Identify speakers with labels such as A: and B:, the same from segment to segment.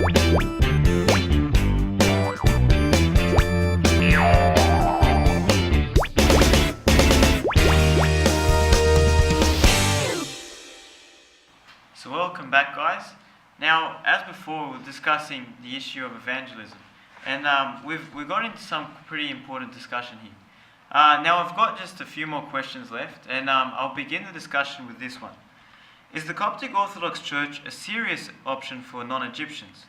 A: So welcome back, guys. Now, as before, we're discussing the issue of evangelism, and we've got into some pretty important discussion here. Now, I've got just a few more questions left, and I'll begin the discussion with this one. Is the Coptic Orthodox Church a serious option for non-Egyptians?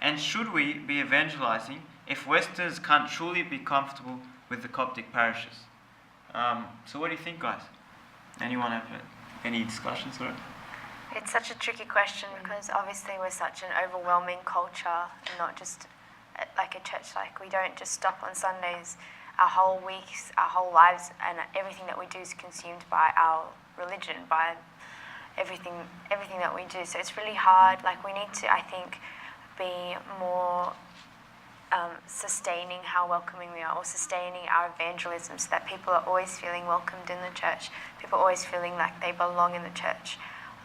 A: And should we be evangelizing if Westerners can't truly be comfortable with the Coptic parishes? So what do you think, guys? Anyone have any discussions for it?
B: It's such a tricky question because obviously we're such an overwhelming culture and not just like a church. Like, we don't just stop on Sundays. Our whole weeks, our whole lives, and everything that we do is consumed by our religion, by everything that we do. So it's really hard. Like, we need to, I think, be more sustaining how welcoming we are, or sustaining our evangelism, so that people are always feeling welcomed in the church. People are always feeling like they belong in the church.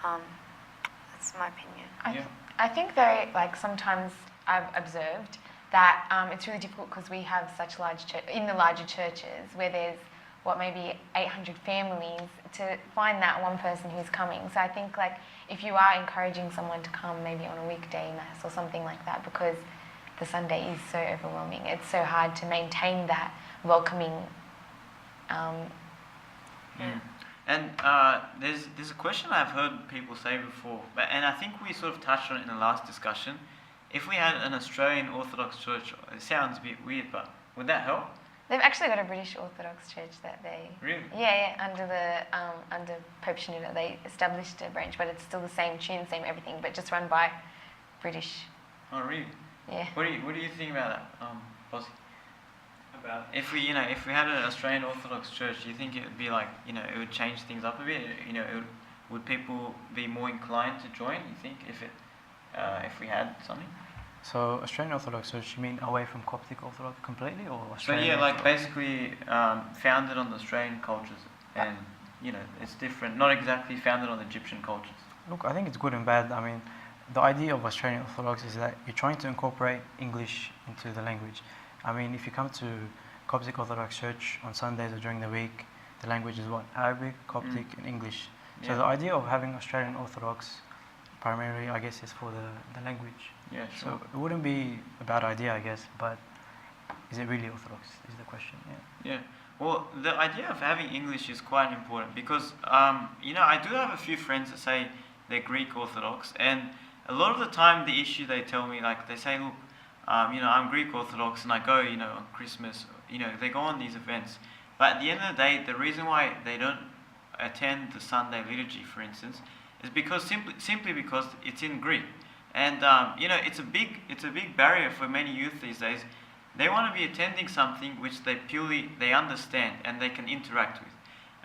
B: That's my opinion.
C: I think though, like, sometimes I've observed that it's really difficult because we have such in the larger churches where there's maybe 800 families, to find that one person who's coming. So I think, like, if you are encouraging someone to come maybe on a weekday mass or something like that, because the Sunday is so overwhelming, it's so hard to maintain that welcoming.
A: And there's a question I've heard people say before, and I think we sort of touched on it in the last discussion. If we had an Australian Orthodox Church, it sounds a bit weird, but would that help?
C: They've actually got a British Orthodox Church that they...
A: Really?
C: Yeah, under Pope Shenouda, they established a branch, but it's still the same tune, same everything, but just run by British.
A: Oh, really?
C: Yeah.
A: What do you think about that, Bossy? About if we had an Australian Orthodox Church, do you think it would be like, it would change things up a bit? Would people be more inclined to join? You think if we had something?
D: So Australian Orthodox Church, you mean away from Coptic Orthodox completely, or Australian?
A: So yeah, like
D: Orthodox?
A: basically founded on the Australian cultures, and it's different, not exactly founded on the Egyptian cultures.
D: Look, I think it's good and bad. I mean, the idea of Australian Orthodox is that you're trying to incorporate English into the language. I mean, if you come to Coptic Orthodox Church on Sundays or during the week, the language is what? Arabic, Coptic, and English. So
A: Yeah.
D: the idea of having Australian Orthodox primarily, I guess, is for the language.
A: Yeah, sure.
D: So it wouldn't be a bad idea, I guess, but is it really Orthodox is the question, yeah.
A: Yeah. Well, the idea of having English is quite important because, I do have a few friends that say they're Greek Orthodox, and a lot of the time the issue they tell me, like, they say, look, I'm Greek Orthodox and I go, on Christmas, they go on these events. But at the end of the day, the reason why they don't attend the Sunday liturgy, for instance, is because simply because it's in Greek. And, it's a big barrier for many youth these days. They want to be attending something which they understand and they can interact with.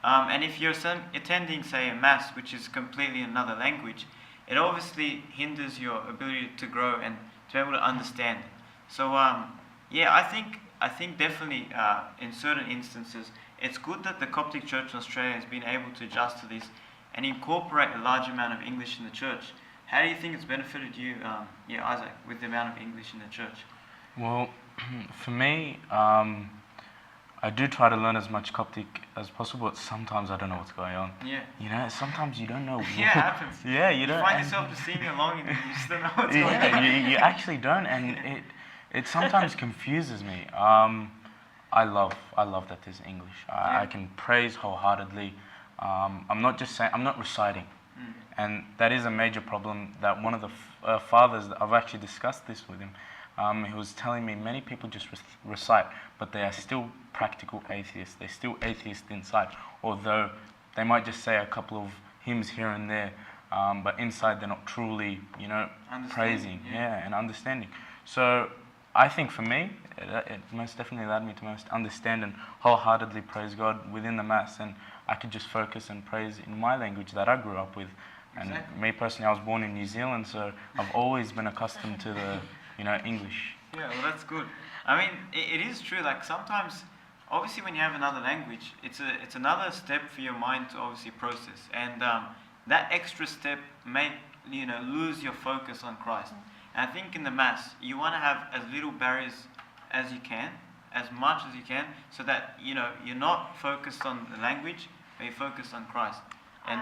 A: And if you're attending, say, a mass which is completely another language, it obviously hinders your ability to grow and to be able to understand it. So, I think definitely in certain instances, it's good that the Coptic Church in Australia has been able to adjust to this and incorporate a large amount of English in the church. How do you think it's benefited you, Isaac, with the amount of English in the church?
E: Well, for me, I do try to learn as much Coptic as possible, but sometimes I don't know what's going on.
A: Yeah.
E: Sometimes you don't know.
A: Yeah, it happens.
E: Yeah, you don't.
A: You find yourself just singing along and you just don't know what's going on.
E: You actually don't, and it sometimes confuses me. I love that there's English. I can praise wholeheartedly. I'm not reciting. And that is a major problem that one of the fathers, I've actually discussed this with him, he was telling me many people just recite, but they are still practical atheists. They're still atheists inside, although they might just say a couple of hymns here and there, but inside they're not truly, praising, and understanding. So I think for me, it most definitely allowed me to most understand and wholeheartedly praise God within the Mass, and I could just focus and praise in my language that I grew up with. And me personally, I was born in New Zealand, so I've always been accustomed to the, English.
A: Yeah, well, that's good. I mean, it is true. Like, sometimes, obviously, when you have another language, it's another step for your mind to obviously process, and that extra step may lose your focus on Christ. And I think in the Mass, you want to have as little barriers as you can, as much as you can, so that, you know, you're not focused on the language, but you're focused on Christ. And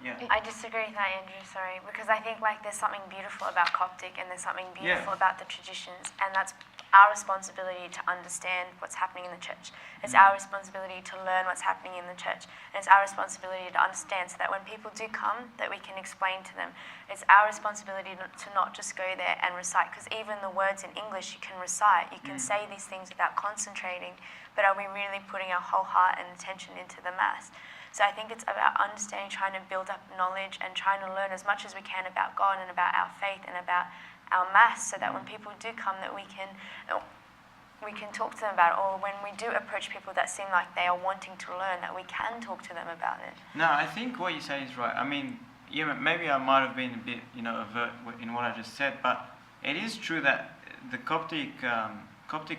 A: yeah.
B: I disagree with that, Andrew, sorry, because I think like there's something beautiful about Coptic and there's something beautiful about the traditions, and that's our responsibility to understand what's happening in the church. It's our responsibility to learn what's happening in the church, and it's our responsibility to understand so that when people do come, that we can explain to them. It's our responsibility to not just go there and recite, because even the words in English you can recite, you can say these things without concentrating, but are we really putting our whole heart and attention into the Mass? So I think it's about understanding, trying to build up knowledge and trying to learn as much as we can about God and about our faith and about our Mass, so that when people do come, that we can talk to them about it, or when we do approach people that seem like they are wanting to learn, that we can talk to them about it.
A: No, I think what you say is right. I mean, yeah, maybe I might have been a bit, you know, overt in what I just said, but it is true that the Coptic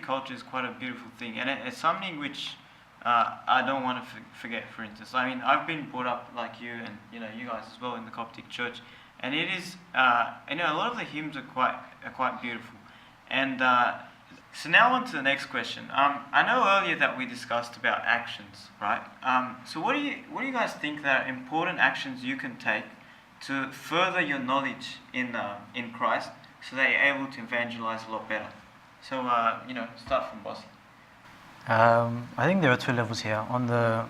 A: culture is quite a beautiful thing, and it's something which I don't want to forget. For instance, I mean, I've been brought up like you, and you know, you guys as well in the Coptic Church, and it is, you know, a lot of the hymns are quite beautiful, and so now on to the next question. I know earlier that we discussed about actions, right? So what do you guys think that are important actions you can take to further your knowledge in Christ, so that you're able to evangelize a lot better? So you know, start from Bosley.
D: I think there are two levels here, on the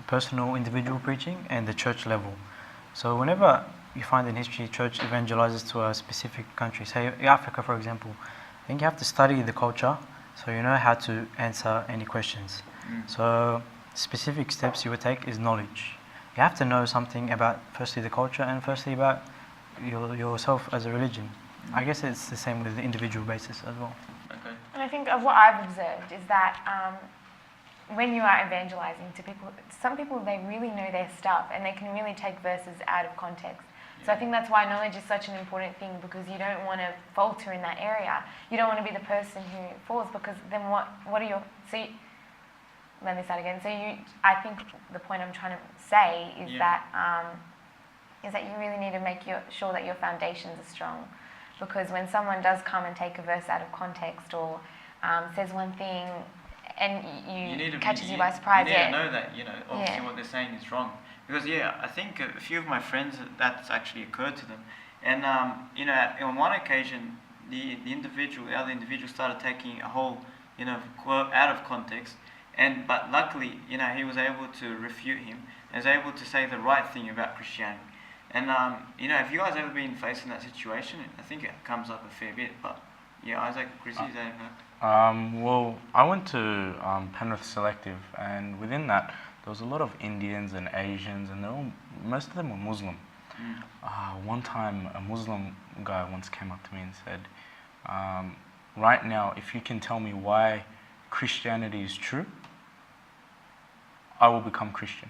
D: personal individual preaching and the church level. So whenever you find in history church evangelizes to a specific country, say Africa for example, I think you have to study the culture so you know how to answer any questions. So specific steps you would take is knowledge. You have to know something about firstly the culture and firstly about yourself as a religion. I guess it's the same with the individual basis as well.
A: Okay.
C: And I think of what I've observed is that when you are evangelizing to people, some people, they really know their stuff and they can really take verses out of context. So I think that's why knowledge is such an important thing, because you don't want to falter in that area. You don't want to be the person who falls, because then what are your... let me start again. I think the point I'm trying to say is that you really need to make sure that your foundations are strong. Because when someone does come and take a verse out of context or says one thing and catches you by surprise,
A: you need to know that, you know, obviously what they're saying is wrong. Because I think a few of my friends, that's actually occurred to them. And you know, on one occasion, the other individual started taking a whole, you know, quote out of context. But luckily, you know, he was able to refute him and was able to say the right thing about Christianity. And you know, have you guys ever been facing that situation? I think it comes up a fair bit. But yeah, Isaac, Chrissy, is that
E: well, I went to Penrith Selective, and within that, there was a lot of Indians and Asians, and most of them were Muslim. One time, a Muslim guy once came up to me and said, right now, if you can tell me why Christianity is true, I will become Christian.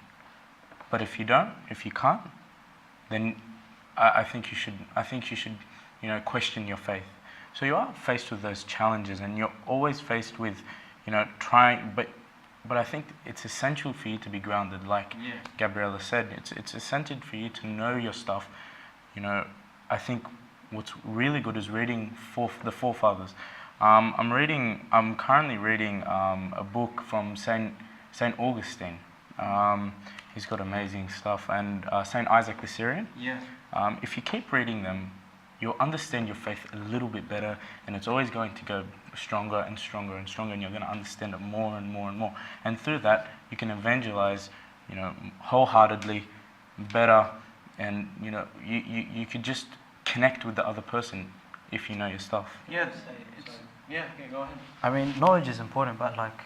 E: But if you can't, then I think you should, you know, question your faith. So you are faced with those challenges, and you're always faced with, you know, trying, but I think it's essential for you to be grounded, like Gabriella said. It's essential for you to know your stuff. You know, I think what's really good is reading the forefathers. I'm currently reading a book from Saint Augustine. He's got amazing stuff, and Saint Isaac the Syrian. If you keep reading them, you'll understand your faith a little bit better, and it's always going to go stronger and stronger and stronger, and you're going to understand it more and more and more. And through that, you can evangelize, you know, wholeheartedly, better, and you know, you could just connect with the other person if you know your stuff.
A: Okay, go ahead.
D: I mean, knowledge is important, but like,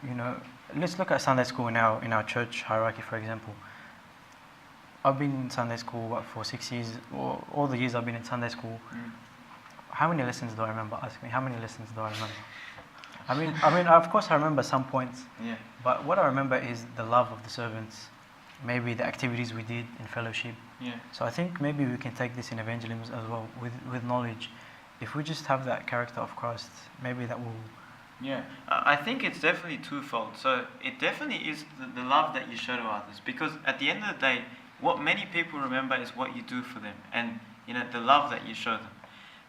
D: you know, let's look at Sunday school in our church hierarchy, for example. I've been in Sunday school for 6 years, or all the years I've been in Sunday school. How many lessons do I remember? Ask me, how many lessons do I remember? I mean, of course I remember some points. But what I remember is the love of the servants, maybe the activities we did in fellowship. So I think maybe we can take this in evangelism as well, with knowledge. If we just have that character of Christ, maybe that will...
A: I think it's definitely twofold. So it definitely is the love that you show to others, because at the end of the day, what many people remember is what you do for them, and you know, the love that you show them.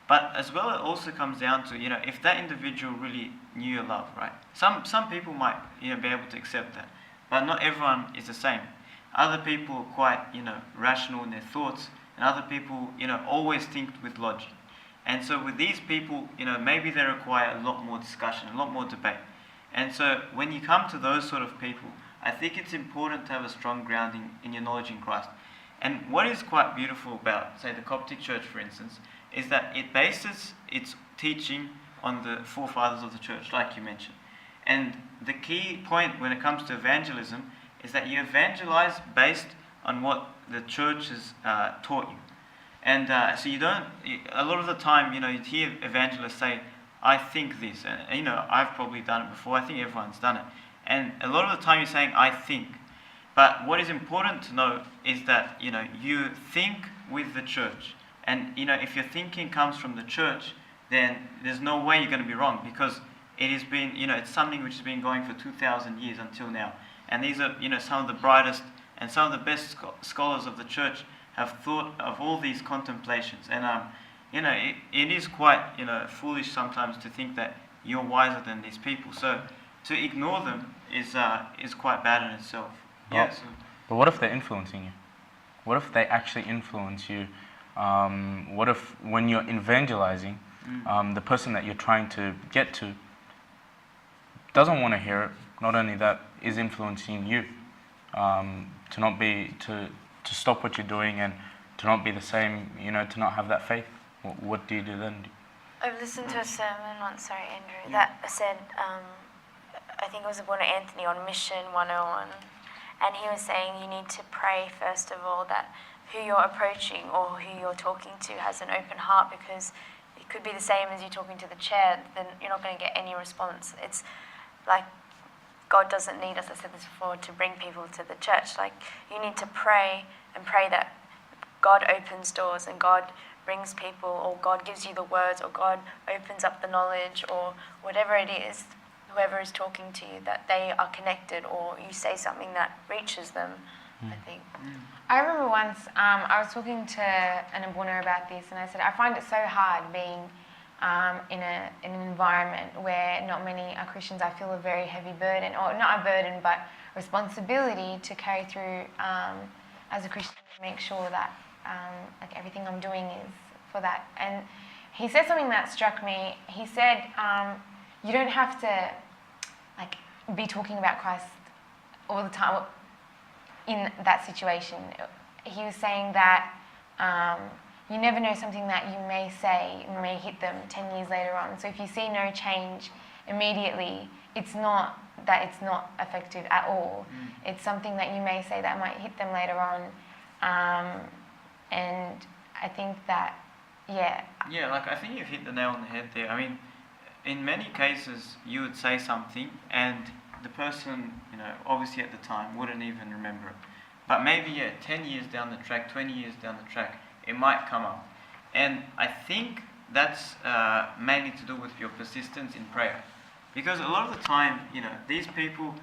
A: But as well, it also comes down to, if that individual really knew your love, right? Some people might, be able to accept that, but not everyone is the same. Other people are quite, rational in their thoughts, and other people, always think with logic. And so with these people, maybe they require a lot more discussion, a lot more debate. And so when you come to those sort of people, I think it's important to have a strong grounding in your knowledge in Christ. And what is quite beautiful about, say, the Coptic Church, for instance, is that it bases its teaching on the forefathers of the church, like you mentioned. And the key point when it comes to evangelism is that you evangelize based on what the church has taught you. And so you don't, a lot of the time, you'd hear evangelists say, I think this. And, I've probably done it before. I think everyone's done it. And a lot of the time you're saying, I think. But what is important to know is that, you think with the church. And, if your thinking comes from the church, then there's no way you're going to be wrong, because it has been, it's something which has been going for 2,000 years until now. And these are, some of the brightest and some of the best scholars of the church have thought of all these contemplations. And, it is quite, foolish sometimes to think that you're wiser than these people. So to ignore them is quite bad in itself.
E: Well,
A: Yeah. So,
E: but what if they're influencing you? What if they actually influence you? What if when you're evangelizing, the person that you're trying to get to doesn't want to hear it? Not only that, is influencing you to not be to stop what you're doing and to not be the same. To not have that faith. What do you do then?
B: I've listened to a sermon once, sorry, Andrew, that said, I think it was about Anthony on Mission 101, and he was saying you need to pray first of all that who you're approaching or who you're talking to has an open heart, because it could be the same as you talking to the chair, then you're not going to get any response. It's like God doesn't need, as I said this before, to bring people to the church. Like, you need to pray and pray that God opens doors and God brings people, or God gives you the words, or God opens up the knowledge, or whatever it is, whoever is talking to you, that they are connected, or you say something that reaches them, I think.
C: I remember once I was talking to an Abuna about this, and I said, I find it so hard being in an environment where not many are Christians. I feel a very heavy burden, or not a burden, but responsibility to carry through as a Christian, to make sure that like everything I'm doing is for that. And he said something that struck me. He said, you don't have to like be talking about Christ all the time in that situation. He was saying that you never know, something that you may say may hit them 10 years later on. So if you see no change immediately, it's not that it's not effective at all. It's something that you may say that might hit them later on. And I think that, yeah.
A: Yeah, like I think you've hit the nail on the head there. I mean, in many cases, you would say something and the person, obviously at the time wouldn't even remember it. But maybe, 10 years down the track, 20 years down the track, it might come up. And I think that's mainly to do with your persistence in prayer. Because a lot of the time, these people,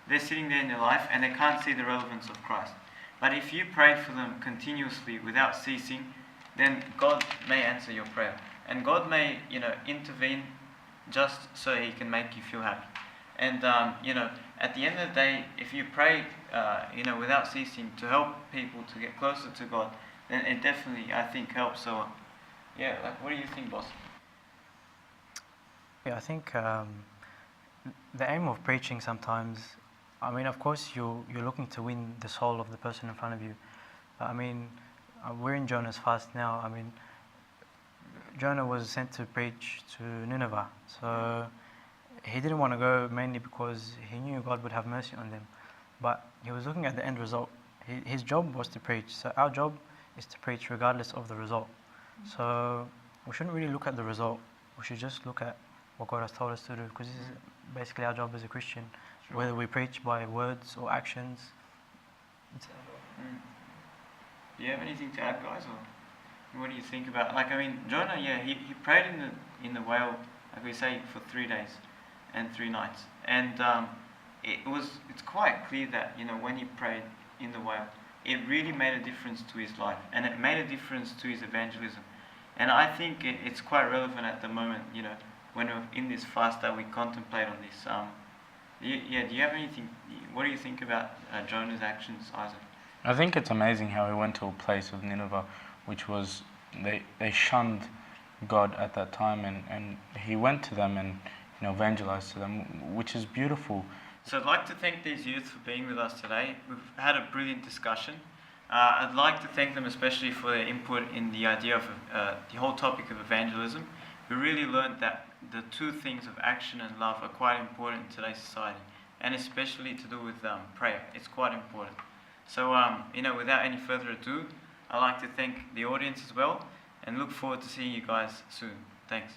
A: they're sitting there in their life and they can't see the relevance of Christ. But if you pray for them continuously without ceasing, then God may answer your prayer. And God may, intervene just so He can make you feel happy. And, at the end of the day, if you pray, without ceasing to help people to get closer to God, then it definitely, I think, helps. So, yeah, like, what do you think, boss?
D: Yeah, I think the aim of preaching sometimes, I mean, of course, you're looking to win the soul of the person in front of you. I mean, we're in Jonah's fast now. I mean, Jonah was sent to preach to Nineveh. So he didn't want to go mainly because he knew God would have mercy on them. But he was looking at the end result. His job was to preach. So our job is to preach regardless of the result. So we shouldn't really look at the result. We should just look at what God has told us to do, because this is basically our job as a Christian. Sure. Whether we preach by words or actions.
A: Do you have anything to add, guys, or what do you think about? Like, I mean, Jonah, he prayed in the whale, like we say, for 3 days and 3 nights, and it's quite clear that when he prayed in the whale, it really made a difference to his life, and it made a difference to his evangelism. And I think it's quite relevant at the moment, when we're in this fast that we contemplate on this. Do you have anything, what do you think about Jonah's actions, Isaac?
E: I think it's amazing how he went to a place of Nineveh, which was, they shunned God at that time, and he went to them and evangelized to them, which is beautiful.
A: So I'd like to thank these youth for being with us today. We've had a brilliant discussion. I'd like to thank them especially for their input in the idea of the whole topic of evangelism. We really learned that the two things of action and love are quite important in today's society, and especially to do with prayer. It's quite important. So, without any further ado, I'd like to thank the audience as well, and look forward to seeing you guys soon. Thanks.